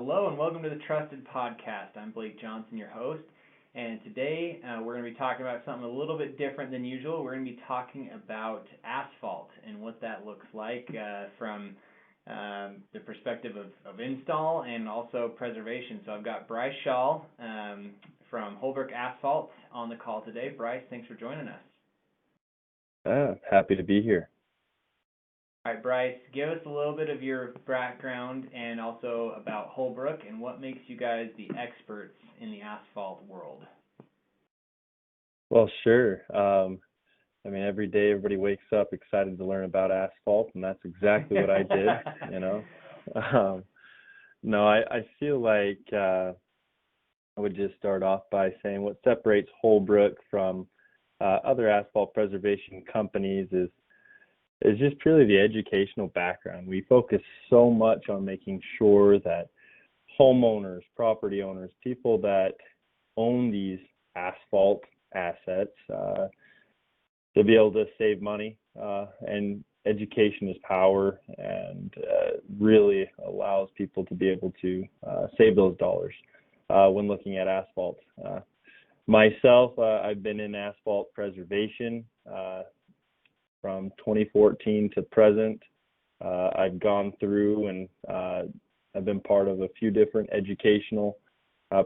Hello and welcome to the Trusted Podcast. I'm Blake Johnson, your host, and today we're going to be talking about something a little bit different than usual. We're going to be talking about asphalt and what that looks like from the perspective of install and also preservation. So I've got Bryce Schall from Holbrook Asphalt on the call today. Bryce, thanks for joining us. Happy to be here. All right, Bryce, give us a little bit of your background and also about Holbrook and what makes you guys the experts in the asphalt world. Well, sure. Every day everybody wakes up excited to learn about asphalt, and that's exactly what I did, I feel like I would just start off by saying what separates Holbrook from other asphalt preservation companies is just purely the educational background. We focus so much on making sure that homeowners, property owners, people that own these asphalt assets to be able to save money, and education is power, and really allows people to be able to save those dollars when looking at asphalt. Myself, I've been in asphalt preservation from 2014 to present. I've gone through and I've been part of a few different educational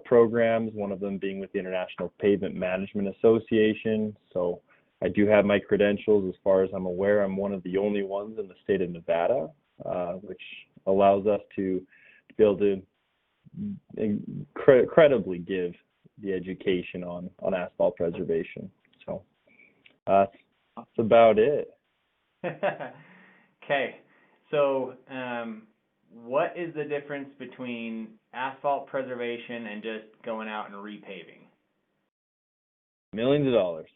programs, one of them being with the International Pavement Management Association. So I do have my credentials. As far as I'm aware, I'm one of the only ones in the state of Nevada, which allows us to be able to credibly give the education on asphalt preservation. So that's about it. Okay, so what is the difference between asphalt preservation and just going out and repaving? Millions of dollars.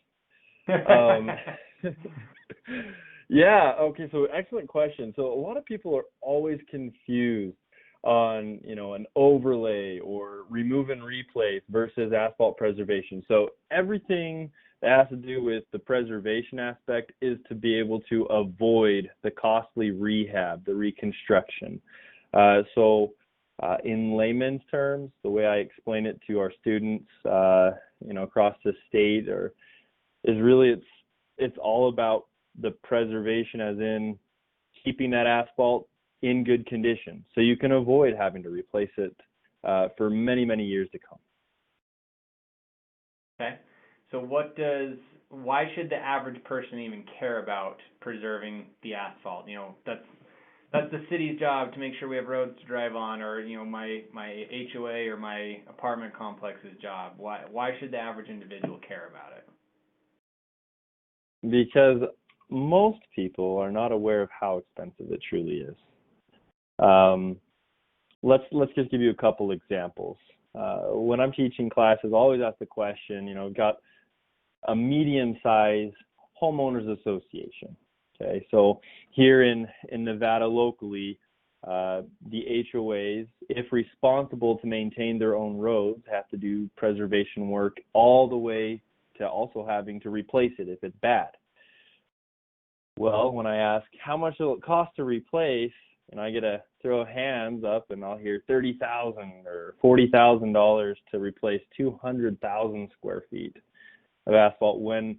Yeah, okay, so excellent question. So a lot of people are always confused on, an overlay or remove and replace versus asphalt preservation. So everything that has to do with the preservation aspect is to be able to avoid the costly rehab, the reconstruction. In layman's terms, the way I explain it to our students, across the state, is really it's all about the preservation, as in keeping that asphalt in good condition, so you can avoid having to replace it for many, many years to come. Okay. So why should the average person even care about preserving the asphalt? That's the city's job to make sure we have roads to drive on, or my HOA or my apartment complex's job. Why should the average individual care about it? Because most people are not aware of how expensive it truly is. Let's just give you a couple examples. When I'm teaching classes, I always ask the question, got a medium-sized homeowners association. Okay, so here in Nevada locally, the HOAs, if responsible to maintain their own roads, have to do preservation work all the way to also having to replace it if it's bad. Well, when I ask how much will it cost to replace, I get to throw hands up, and I'll hear $30,000 or $40,000 to replace 200,000 square feet of asphalt, when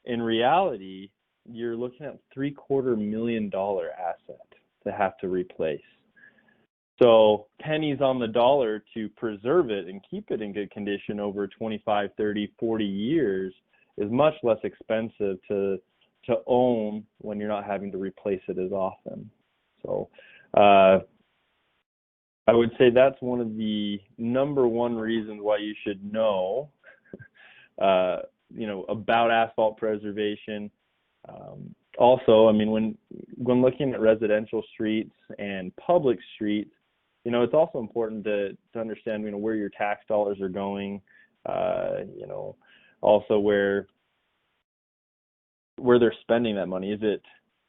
in reality you're looking at $750,000 asset to have to replace. So pennies on the dollar to preserve it and keep it in good condition over 25, 30, 40 years is much less expensive to own when you're not having to replace it as often. So I would say that's one of the number one reasons why you should know, about asphalt preservation. Also, when looking at residential streets and public streets, it's also important to understand, where your tax dollars are going, also where they're spending that money.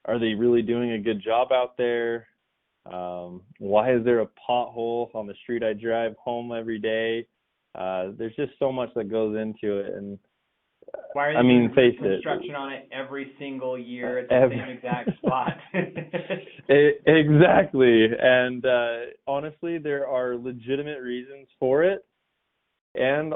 Are they really doing a good job out there? Why is there a pothole on the street I drive home every day? There's just so much that goes into it, and why are they doing construction on it every single year at the same exact spot? Exactly. And honestly, there are legitimate reasons for it. And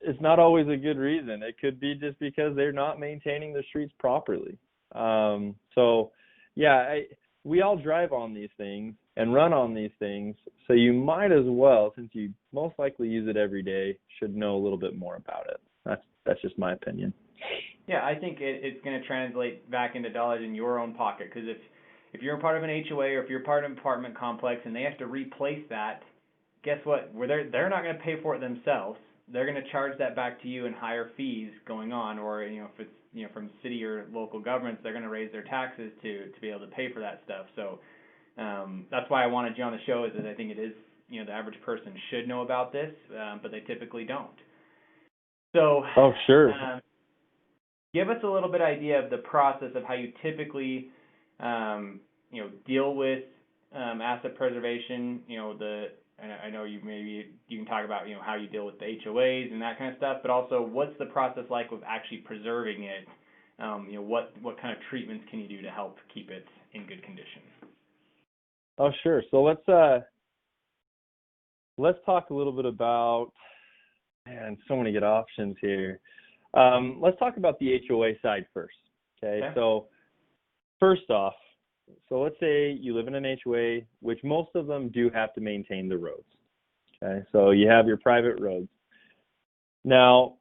it's not always a good reason. It could be just because they're not maintaining the streets properly. So, yeah, we all drive on these things and run on these things. So you might as well, since you most likely use it every day, should know a little bit more about it. That's just my opinion. Yeah, I think it's going to translate back into dollars in your own pocket, because if you're a part of an HOA or if you're part of an apartment complex and they have to replace that, guess what? They're not going to pay for it themselves. They're going to charge that back to you in higher fees going on, or if it's from city or local governments, they're going to raise their taxes to be able to pay for that stuff. So that's why I wanted you on the show, is that I think it is the average person should know about this, but they typically don't. So oh, sure. Give us a little bit idea of the process of how you typically deal with asset preservation. I know you can talk about how you deal with the HOAs and that kind of stuff, but also what's the process like with actually preserving it? What kind of treatments can you do to help keep it in good condition? Oh, sure. So let's talk a little bit about, man, so many good options here. Let's talk about the HOA side first. Okay. So first off, let's say you live in an HOA, which most of them do have to maintain the roads. Okay. So you have your private roads. Now,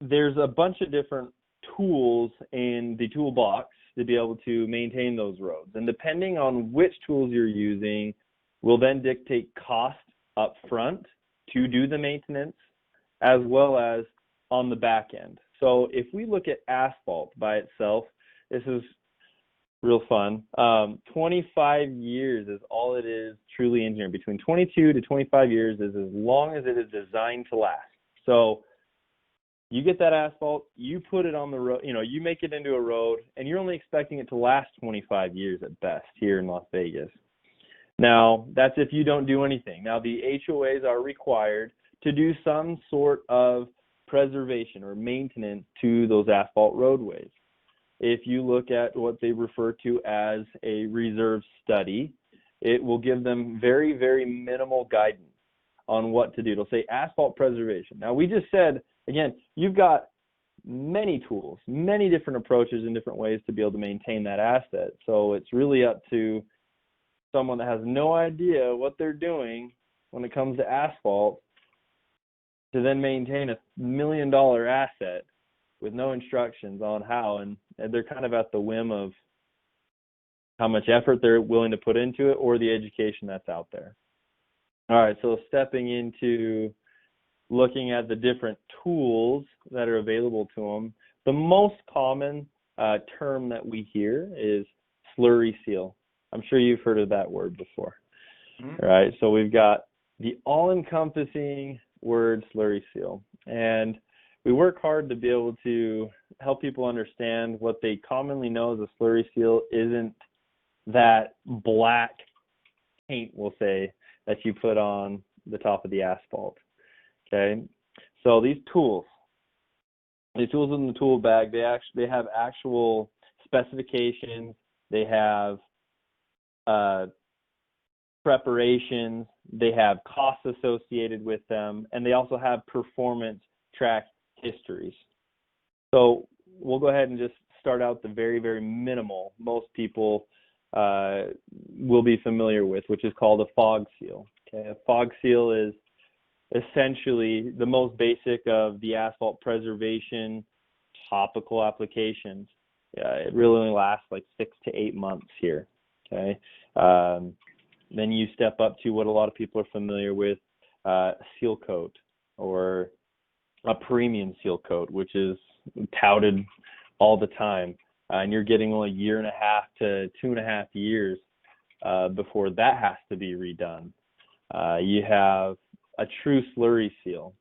there's a bunch of different tools in the toolbox to be able to maintain those roads. And depending on which tools you're using will then dictate cost up front to do the maintenance, as well as on the back end. So if we look at asphalt by itself, this is real fun. 25 years is all it is truly engineered. Between 22 to 25 years is as long as it is designed to last. So you get that asphalt, you put it on the road, you make it into a road, and you're only expecting it to last 25 years at best here in Las Vegas. Now, that's if you don't do anything. Now, the HOAs are required to do some sort of preservation or maintenance to those asphalt roadways. If you look at what they refer to as a reserve study, it will give them very, very minimal guidance on what to do. It'll say asphalt preservation. Now, we just said, again, you've got many tools, many different approaches and different ways to be able to maintain that asset. So it's really up to someone that has no idea what they're doing when it comes to asphalt to then maintain $1 million asset with no instructions on how, and they're kind of at the whim of how much effort they're willing to put into it or the education that's out there. All right, so stepping into looking at the different tools that are available to them, the most common term that we hear is slurry seal. I'm sure you've heard of that word before. Mm-hmm. All right, so we've got the all-encompassing word slurry seal, and we work hard to be able to help people understand what they commonly know as a slurry seal isn't that black paint, we'll say, that you put on the top of the asphalt. Okay, so these tools in the tool bag, they have actual specifications, they have preparations, they have costs associated with them, and they also have performance track histories. So we'll go ahead and just start out the very, very minimal most people will be familiar with, which is called a fog seal. Okay, a fog seal is essentially the most basic of the asphalt preservation topical applications. It really only lasts like 6 to 8 months here. Okay, then you step up to what a lot of people are familiar with, seal coat, or a premium seal coat, which is touted all the time, and you're getting only 1.5 to 2.5 years before that has to be redone. You have a true slurry seal,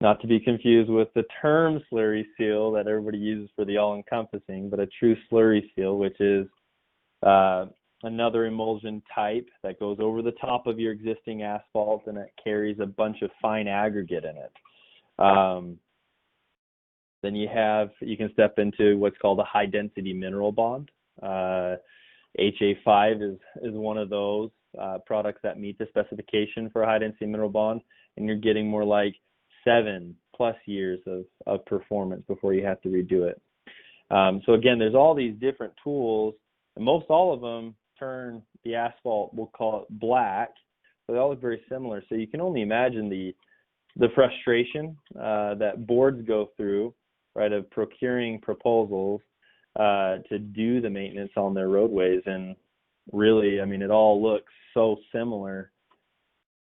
not to be confused with the term slurry seal that everybody uses for the all-encompassing, but a true slurry seal, which is another emulsion type that goes over the top of your existing asphalt, and it carries a bunch of fine aggregate in it. Then you can step into what's called a high density mineral bond. HA5 is one of those products that meet the specification for a high-density mineral bond, and you're getting more like 7+ years of performance before you have to redo it. So again, there's all these different tools, and most all of them turn the asphalt, we'll call it black, so they all look very similar. So you can only imagine the frustration that boards go through, right, of procuring proposals to do the maintenance on their roadways. And really, I mean, it all looks so similar.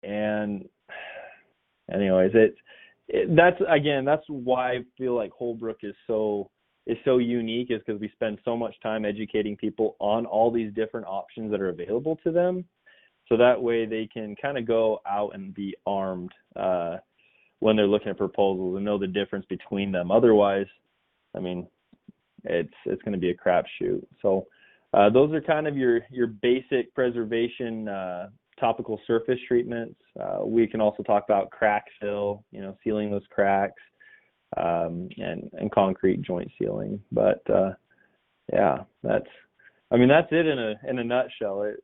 And anyways, that's why I feel like Holbrook is so unique, is because we spend so much time educating people on all these different options that are available to them. So that way they can kind of go out and be armed when they're looking at proposals and know the difference between them. Otherwise, I mean, it's going to be a crapshoot. So those are kind of your basic preservation topical surface treatments. We can also talk about crack fill, sealing those cracks, and concrete joint sealing. But yeah, that's it in a nutshell.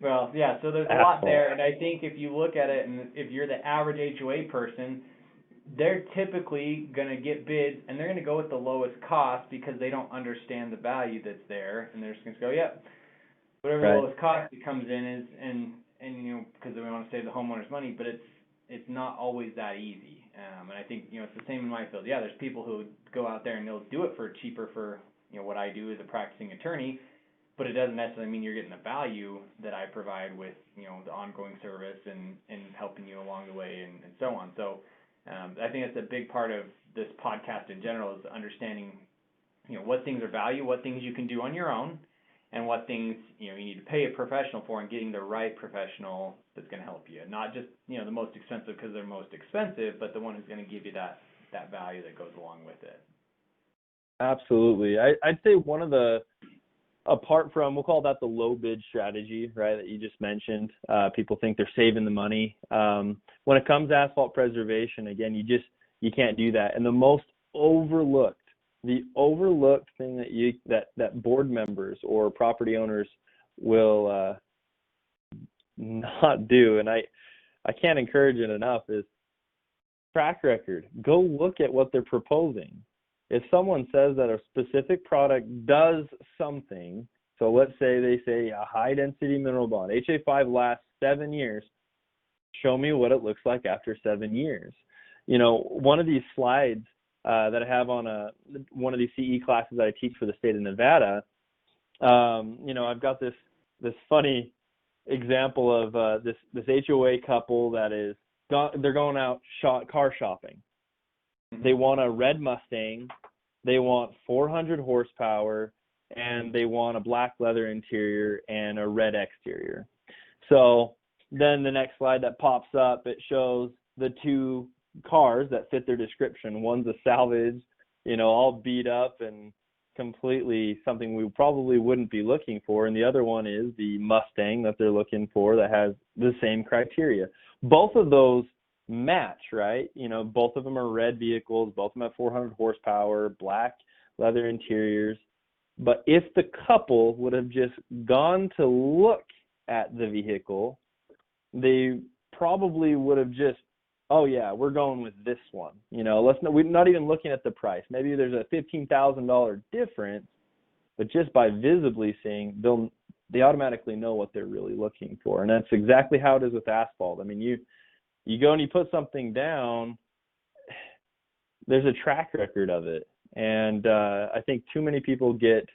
Well, yeah, so there's a lot there, and I think if you look at it, and if you're the average HOA person, they're typically going to get bids, and they're going to go with the lowest cost because they don't understand the value that's there, and they're just going to go, yep, whatever the lowest cost it comes in is, and because we want to save the homeowners money, but it's not always that easy. And I think, it's the same in my field. Yeah, there's people who go out there and they'll do it for cheaper for, what I do as a practicing attorney, but it doesn't necessarily mean you're getting the value that I provide with, the ongoing service and helping you along the way and so on. So I think that's a big part of this podcast in general, is understanding, what things are value, what things you can do on your own, and what things, you need to pay a professional for, and getting the right professional that's going to help you. Not just, the most expensive because they're most expensive, but the one who's going to give you that value that goes along with it. Absolutely. I'd say one of the, apart from, we'll call that the low bid strategy, right, that you just mentioned, people think they're saving the money. When it comes to asphalt preservation, again, you can't do that. And the most overlooked thing that board members or property owners will not do, and I can't encourage it enough, is track record. Go look at what they're proposing. If someone says that a specific product does something, so let's say they say a high density mineral bond, HA5 lasts 7 years, show me what it looks like after 7 years. One of these slides that I have on one of these CE classes that I teach for the state of Nevada, I've got this funny example of this HOA couple that they're going out car shopping. They want a red Mustang, they want 400 horsepower, and they want a black leather interior and a red exterior. So then the next slide that pops up, it shows the two cars that fit their description. One's a salvage, all beat up and completely something we probably wouldn't be looking for, and the other one is the Mustang that they're looking for that has the same criteria. Both of those match, right? Both of them are red vehicles, both of them have 400 horsepower, black leather interiors. But if the couple would have just gone to look at the vehicle, they probably would have just, oh yeah, we're going with this one. We're not even looking at the price. Maybe there's a $15,000 difference, but just by visibly seeing, they automatically know what they're really looking for. And that's exactly how it is with asphalt. I mean, you go and you put something down, there's a track record of it. And I think too many people get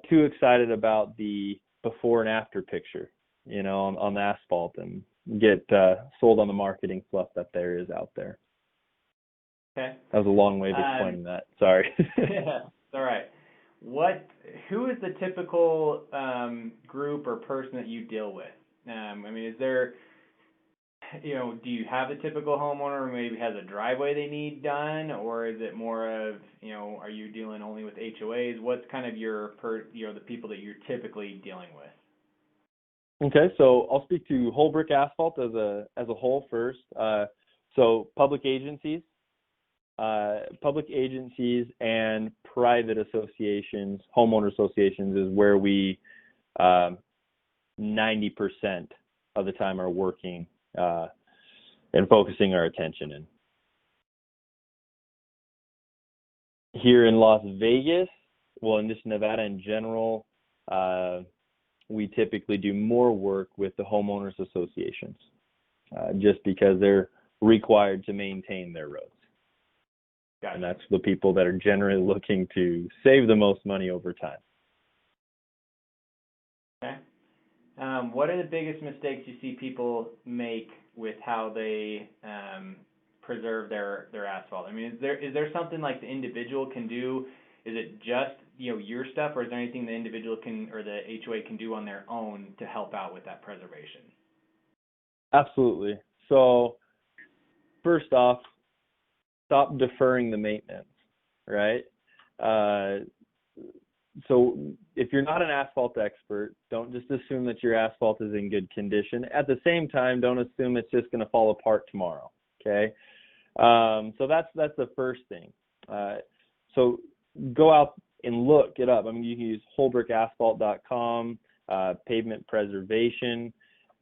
too excited about the before and after picture, on the asphalt, and get sold on the marketing fluff that there is out there. Okay. That was a long way of explaining that. Sorry. Yeah, it's all right. Who is the typical group or person that you deal with? Is there, do you have a typical homeowner who maybe has a driveway they need done, or is it more of, are you dealing only with HOAs? What's kind of the people that you're typically dealing with? Okay, so I'll speak to Holbrook Asphalt as a whole first. So public agencies, public agencies and private associations, homeowner associations, is where we 90% of the time are working and focusing our attention in. Here in Las Vegas, well, in just Nevada in general, we typically do more work with the homeowners associations, just because they're required to maintain their roads. Gotcha. And that's the people that are generally looking to save the most money over time. Okay. What are the biggest mistakes you see people make with how they preserve their asphalt? I mean, is there something like the individual can do? Is it just, your stuff, or is there anything the individual can, or the HOA can do on their own to help out with that preservation? Absolutely. So first off, stop deferring the maintenance, right? So if you're not an asphalt expert, don't just assume that your asphalt is in good condition. At the same time, don't assume it's just going to fall apart tomorrow, okay? So that's the first thing. So go out and look it up. I mean, you can use holbrookasphalt.com, pavementpreservation.com.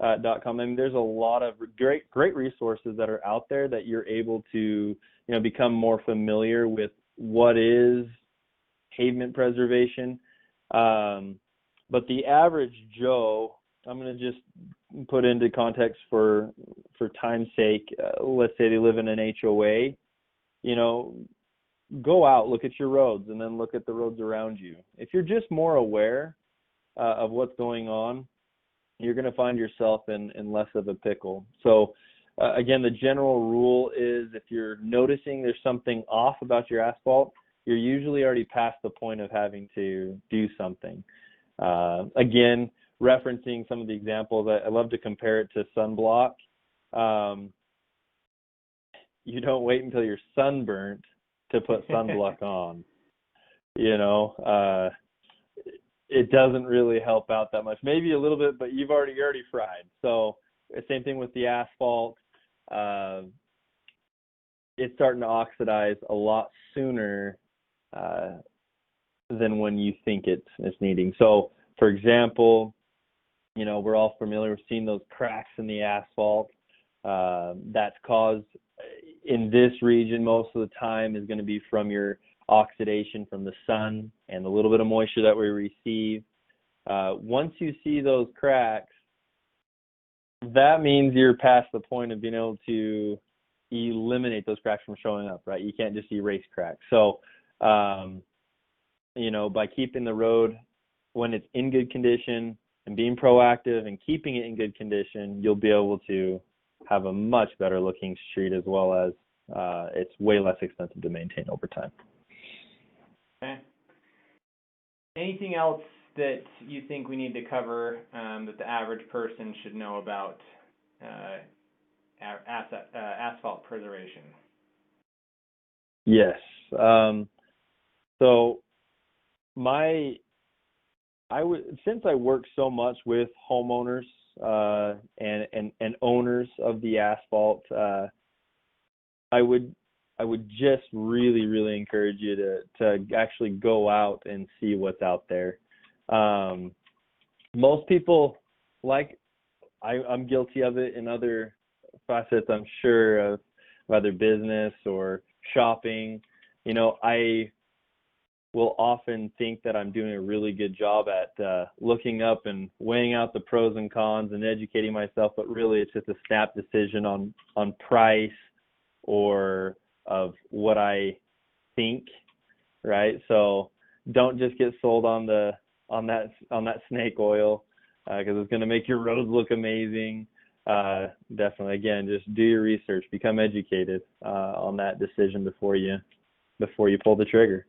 I mean, there's a lot of great resources that are out there that you're able to, become more familiar with what is pavement preservation. But the average Joe, I'm going to just put into context for time's sake. Let's say they live in an HOA, go out, look at your roads, and then look at the roads around you. If you're just more aware of what's going on, you're going to find yourself in less of a pickle. So again, the general rule is if you're noticing there's something off about your asphalt, you're usually already past the point of having to do something. Again, referencing some of the examples, I love to compare it to sunblock. You don't wait until you're sunburnt to put sunblock on. It doesn't really help out that much. Maybe a little bit, but you're already fried. So same thing with the asphalt. It's starting to oxidize a lot sooner than when you think it's needing. So, for example, we're all familiar with seeing those cracks in the asphalt. That's caused in this region most of the time is going to be from your oxidation from the sun and the little bit of moisture that we receive. Once you see those cracks, that means you're past the point of being able to eliminate those cracks from showing up, right? You can't just erase cracks. So, by keeping the road when it's in good condition and being proactive and keeping it in good condition, you'll be able to have a much better looking street, as well as it's way less expensive to maintain over time. Okay. Anything else that you think we need to cover that the average person should know about asphalt preservation? Yes. So since I work so much with homeowners and owners of the asphalt, I would just really, really encourage you to actually go out and see what's out there. Most people, I'm guilty of it in other facets, I'm sure, of whether business or shopping. I will often think that I'm doing a really good job at looking up and weighing out the pros and cons and educating myself, but really it's just a snap decision on price or of what I think, right? So don't just get sold on that snake oil because it's going to make your roads look amazing. Definitely, again, just do your research, become educated on that decision before you pull the trigger.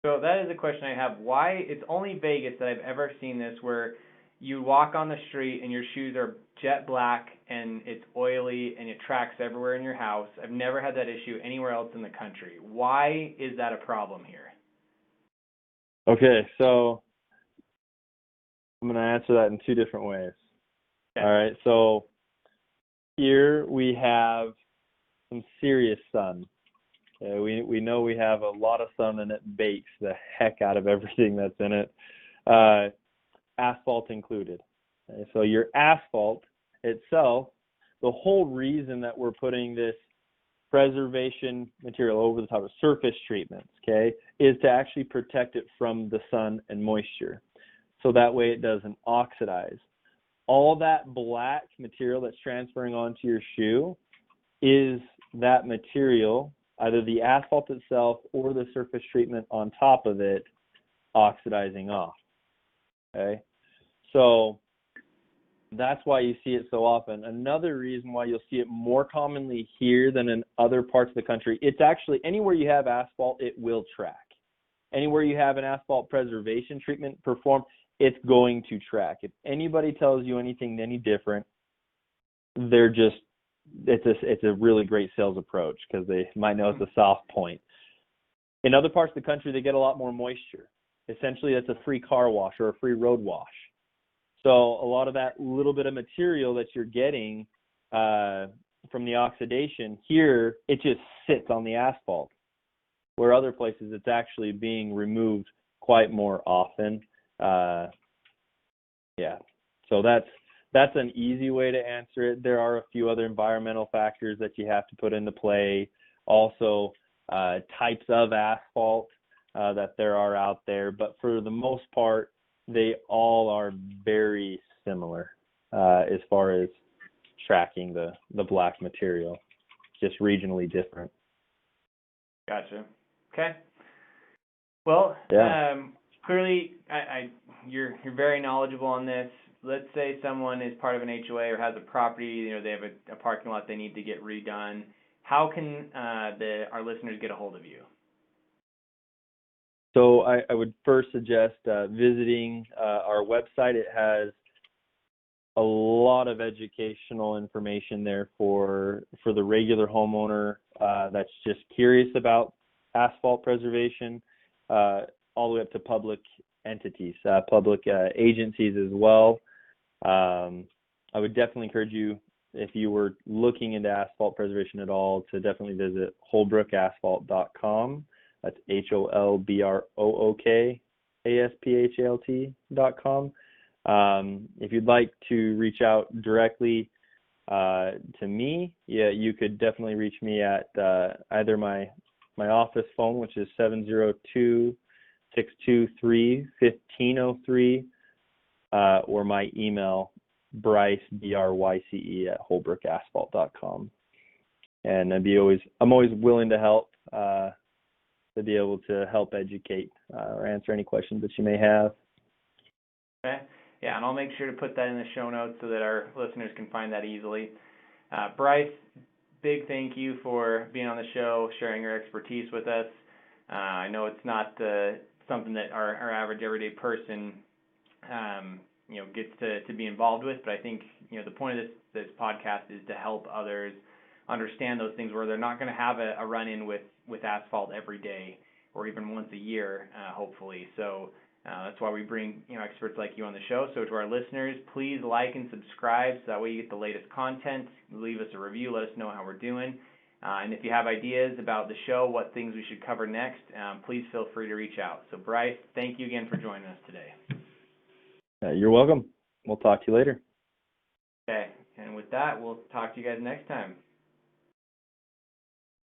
So that is a question I have. Why? It's only Vegas that I've ever seen this where you walk on the street and your shoes are jet black and it's oily and it tracks everywhere in your house. I've never had that issue anywhere else in the country. Why is that a problem here? Okay, so I'm going to answer that in two different ways. Okay. All right, so here we have some serious sun, We know we have a lot of sun and it bakes the heck out of everything that's in it, asphalt included. Okay? So your asphalt itself, the whole reason that we're putting this preservation material over the top of surface treatments, okay, is to actually protect it from the sun and moisture. So that way it doesn't oxidize. All that black material that's transferring onto your shoe is that material, either the asphalt itself or the surface treatment on top of it, oxidizing off. Okay, so that's why you see it so often. Another reason why you'll see it more commonly here than in other parts of the country, it's actually anywhere you have asphalt, it will track. Anywhere you have an asphalt preservation treatment performed, it's going to track. If anybody tells you anything any different, they're just, it's a really great sales approach because they might know it's a soft point. In other parts of the country, they get a lot more moisture. Essentially, that's a free car wash or a free road wash. So a lot of that little bit of material that you're getting from the oxidation here, it just sits on the asphalt, where other places it's actually being removed quite more often. Yeah, so that's an easy way to answer it. There are a few other environmental factors that you have to put into play. Also, types of asphalt that there are out there, but for the most part, they all are very similar as far as tracking the black material, just regionally different. Gotcha. Okay. Well, yeah. Clearly, you're very knowledgeable on this. Let's say someone is part of an HOA or has a property, they have a parking lot they need to get redone. How can our listeners get a hold of you? So I would first suggest visiting our website. It has a lot of educational information there for the regular homeowner that's just curious about asphalt preservation, all the way up to public entities, public agencies as well. I would definitely encourage you, if you were looking into asphalt preservation at all, to definitely visit holbrookasphalt.com. That's HOLBROOKASPHALT.com. If you'd like to reach out directly to me, you could definitely reach me at either my office phone, which is 702-623-1503, or my email, Bryce, BRYCE, at holbrookasphalt.com. And I'm always willing to help, to be able to help educate or answer any questions that you may have. Okay. Yeah, and I'll make sure to put that in the show notes so that our listeners can find that easily. Bryce, big thank you for being on the show, sharing your expertise with us. I know it's not something that our average everyday person gets to be involved with, but I think the point of this podcast is to help others understand those things where they're not going to have a run-in with asphalt every day or even once a year, hopefully. So that's why we bring experts like you on the show. So to our listeners, please like and subscribe so that way you get the latest content. Leave us a review. Let us know how we're doing. And if you have ideas about the show, what things we should cover next, please feel free to reach out. So Bryce, thank you again for joining us today. You're welcome. We'll talk to you later. Okay. And with that, we'll talk to you guys next time.